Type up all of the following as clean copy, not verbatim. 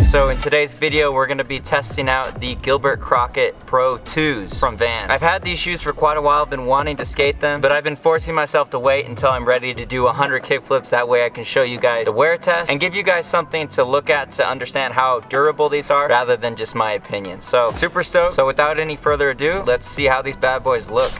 guys, so in today's video we're going to be testing out the Gilbert Crockett Pro 2s from Vans. I've had these shoes for quite a while, I've been wanting to skate them, but I've been forcing myself to wait until I'm ready to do 100 kickflips. That way I can show you guys the wear test and give you guys something to look at to understand how durable these are rather than just my opinion. So super stoked. So without any further ado, let's see how these bad boys look.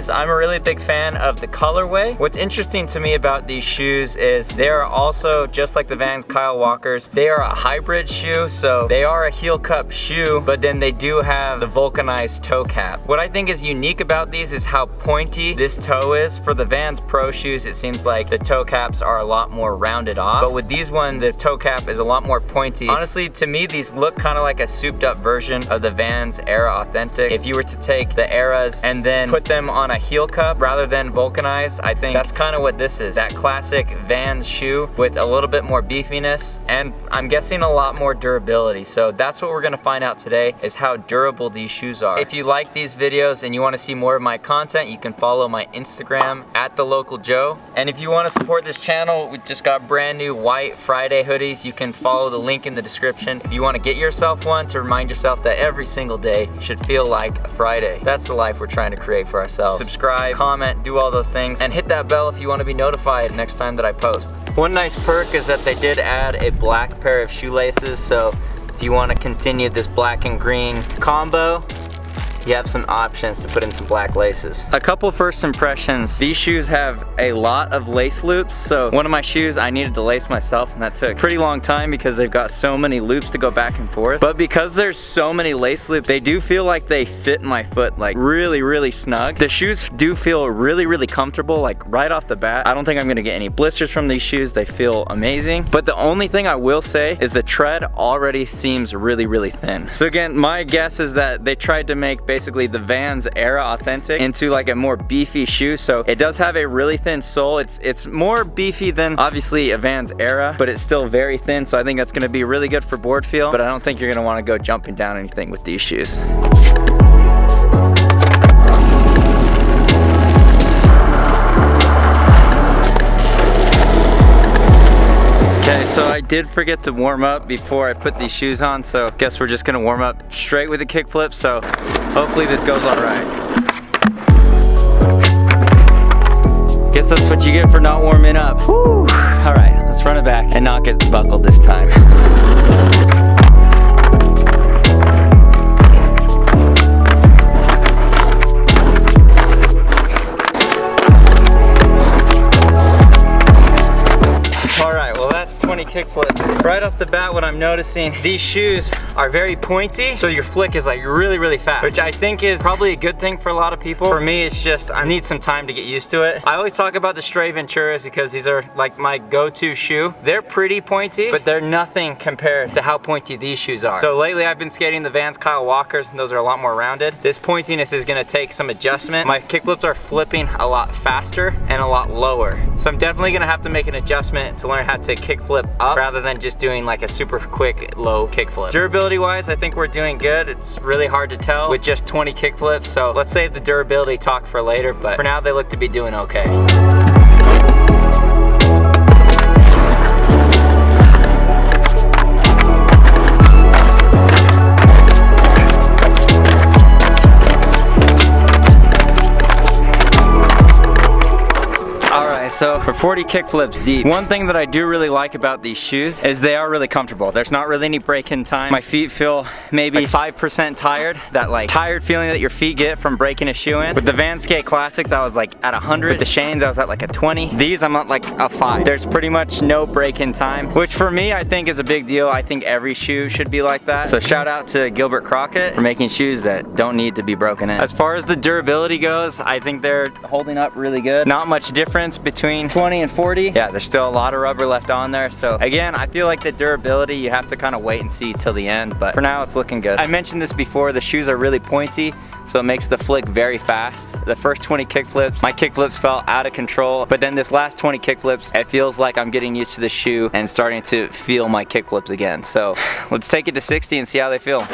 I'm a really big fan of the colorway. What's interesting to me about these shoes is they are also, just like the Vans Kyle Walkers, they are a hybrid shoe. So they are a heel cup shoe, but then they do have the vulcanized toe cap. What I think is unique about these is how pointy this toe is. For the Vans Pro shoes, it seems like the toe caps are a lot more rounded off, but with these ones, the toe cap is a lot more pointy. Honestly, to me, these look kind of like a souped up version of the Vans Era Authentic. If you were to take the Eras and then put them on a heel cup rather than vulcanized, I think that's kind of what this is. That classic Vans shoe with a little bit more beefiness and I'm guessing a lot more durability. So that's what we're gonna find out today, is how durable these shoes are. If you like these videos and you want to see more of my content, you can follow my Instagram @thelocaljoe. And if you want to support this channel, we just got brand new white Friday hoodies. You can follow the link in the description. If you want to get yourself one to remind yourself that every single day should feel like a Friday. That's the life we're trying to create for ourselves. Subscribe, comment, do all those things, and hit that bell if you want to be notified next time that I post. One nice perk is that they did add a black pair of shoelaces, so if you want to continue this black and green combo, you have some options to put in some black laces. A couple first impressions. These shoes have a lot of lace loops. So one of my shoes I needed to lace myself, and that took a pretty long time because they've got so many loops to go back and forth. But because there's so many lace loops, they do feel like they fit my foot like really snug. The shoes do feel really comfortable, like right off the bat. I don't think I'm gonna get any blisters from these shoes. They feel amazing. But the only thing I will say is the tread already seems really thin. So again, my guess is that they tried to make basically the Vans Era Authentic into like a more beefy shoe. So it does have a really thin sole. It's more beefy than obviously a Vans Era, but it's still very thin. So I think that's gonna be really good for board feel, but I don't think you're gonna wanna go jumping down anything with these shoes. Okay, so I did forget to warm up before I put these shoes on, so I guess we're just gonna warm up straight with the kickflip, so hopefully this goes all right. Guess that's what you get for not warming up. Whew. All right, let's run it back and not get buckled this time. That's 20 kickflips. Right off the bat, what I'm noticing, these shoes are very pointy, so your flick is like really fast, which I think is probably a good thing for a lot of people. For me, it's just, I need some time to get used to it. I always talk about the Stray Venturas because these are like my go-to shoe. They're pretty pointy, but they're nothing compared to how pointy these shoes are. So lately I've been skating the Vans Kyle Walkers, and those are a lot more rounded. This pointiness is gonna take some adjustment. My kickflips are flipping a lot faster and a lot lower. So I'm definitely gonna have to make an adjustment to learn how to kickflip up rather than just doing like a super quick low kickflip. Durability wise, I think we're doing good. It's really hard to tell with just 20 kickflips, so let's save the durability talk for later, but for now they look to be doing okay. so for 40 kickflips deep, one thing that I do really like about these shoes is they are really comfortable. There's not really any break-in time. My feet feel maybe 5% tired, that like tired feeling that your feet get from breaking a shoe in. With the Vans Skate Classics, I was like at 100. With the Shanes, I was at like a 20. These, I'm at like a 5. There's pretty much no break-in time, which for me, I think is a big deal. I think every shoe should be like that. So shout out to Gilbert Crockett for making shoes that don't need to be broken in. As far as the durability goes, I think they're holding up really good. Not much difference between 20 and 40. Yeah, there's still a lot of rubber left on there. So again, I feel like the durability, you have to kind of wait and see till the end, but for now it's looking good. I mentioned this before, the shoes are really pointy, so it makes the flick very fast. The first 20 kickflips, my kickflips felt out of control, but then this last 20 kickflips, it feels like I'm getting used to the shoe and starting to feel my kickflips again. So let's take it to 60 and see how they feel.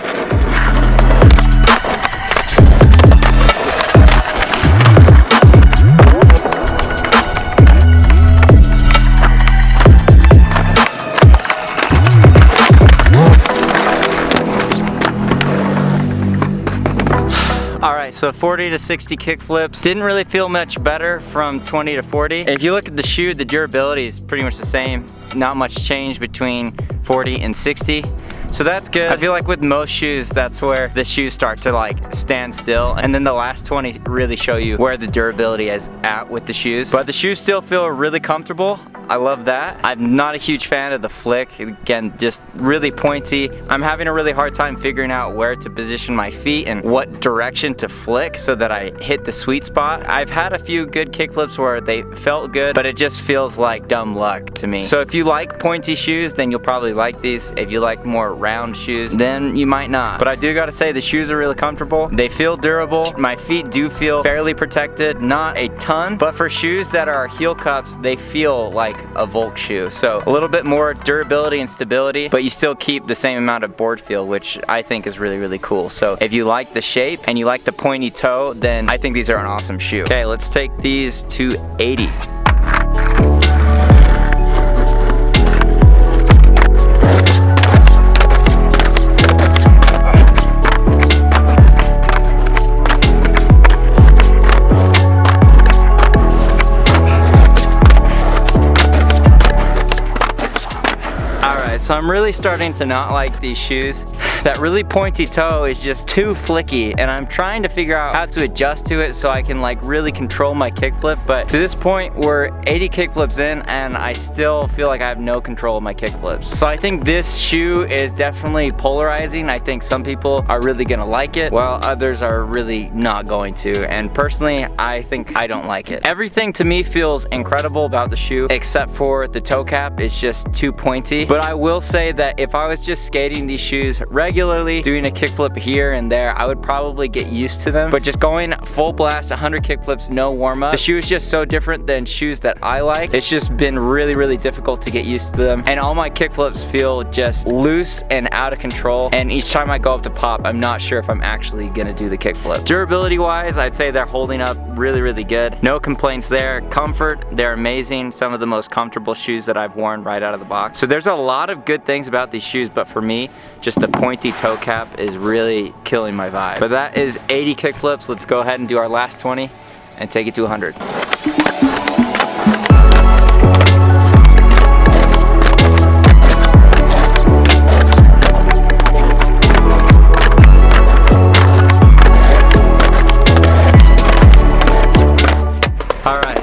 Alright, so 40 to 60 kickflips. Didn't really feel much better from 20 to 40. If you look at the shoe, the durability is pretty much the same. Not much change between 40 and 60. So that's good. I feel like with most shoes, that's where the shoes start to like stand still. And then the last 20 really show you where the durability is at with the shoes. But the shoes still feel really comfortable. I love that. I'm not a huge fan of the flick. Again, just really pointy. I'm having a really hard time figuring out where to position my feet and what direction to flick so that I hit the sweet spot. I've had a few good kickflips where they felt good, but it just feels like dumb luck to me. So if you like pointy shoes, then you'll probably like these. If you like more round shoes, then you might not. But I do gotta say, the shoes are really comfortable. They feel durable. My feet do feel fairly protected, not a ton, but for shoes that are heel cups, they feel like a vulc shoe. So a little bit more durability and stability, but you still keep the same amount of board feel, which I think is really, really cool. So if you like the shape and you like the pointy toe, then I think these are an awesome shoe. Okay, let's take these to 80. So I'm really starting to not like these shoes. That really pointy toe is just too flicky, and I'm trying to figure out how to adjust to it so I can like really control my kickflip. But to this point, we're 80 kickflips in and I still feel like I have no control of my kickflips. So I think this shoe is definitely polarizing. I think some people are really gonna like it, while others are really not going to. And personally, I think I don't like it. Everything to me feels incredible about the shoe, except for the toe cap. It's just too pointy. But I will say that if I was just skating these shoes regularly, doing a kickflip here and there, I would probably get used to them. But just going full blast, 100 kickflips, no warm up, the shoe is just so different than shoes that I like. It's just been really, really difficult to get used to them. And all my kickflips feel just loose and out of control. And each time I go up to pop, I'm not sure if I'm actually gonna do the kickflip. Durability wise, I'd say they're holding up really, really good. No complaints there. Comfort, they're amazing. Some of the most comfortable shoes that I've worn right out of the box. So there's a lot of good things about these shoes, but for me, just the pointy toe cap is really killing my vibe. But that is 80 kickflips. Let's go ahead and do our last 20 and take it to 100.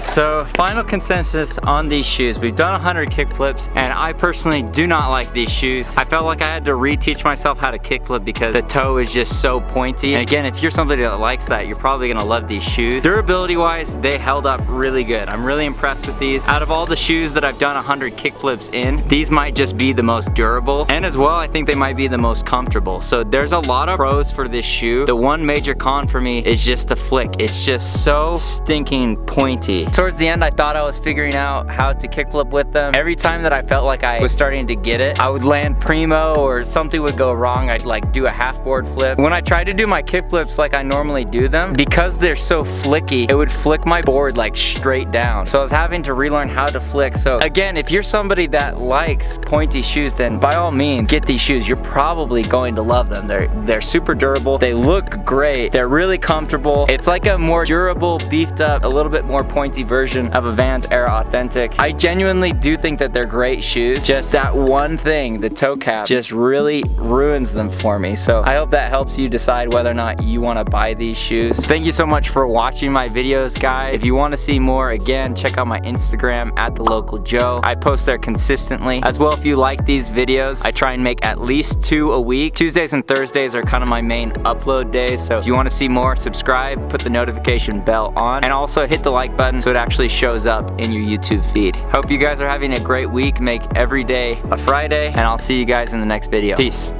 So final consensus on these shoes. We've done 100 kickflips and I personally do not like these shoes. I felt like I had to reteach myself how to kickflip because the toe is just so pointy. And again, if you're somebody that likes that, you're probably gonna love these shoes. Durability wise, they held up really good. I'm really impressed with these. Out of all the shoes that I've done 100 kickflips in, these might just be the most durable. And as well, I think they might be the most comfortable. So there's a lot of pros for this shoe. The one major con for me is just the flick. It's just so stinking pointy. Towards the end, I thought I was figuring out how to kickflip with them. Every time that I felt like I was starting to get it, I would land primo or something would go wrong. I'd like do a half board flip. When I tried to do my kickflips like I normally do them, because they're so flicky, it would flick my board like straight down. So I was having to relearn how to flick. So again, if you're somebody that likes pointy shoes, then by all means, get these shoes. You're probably going to love them. They're super durable. They look great. They're really comfortable. It's like a more durable, beefed up, a little bit more pointy version version of a Vans Era Authentic. I genuinely do think that they're great shoes. Just that one thing, the toe cap, just really ruins them for me. So I hope that helps you decide whether or not you want to buy these shoes. Thank you so much for watching my videos, guys. If you want to see more, again, check out my Instagram at The Local Joe. I post there consistently. As well, if you like these videos, I try and make at least 2 a week. Tuesdays and Thursdays are kind of my main upload days. So if you want to see more, subscribe, put the notification bell on, and also hit the like button so it actually shows up in your YouTube feed. Hope you guys are having a great week. Make every day a Friday, and I'll see you guys in the next video. Peace.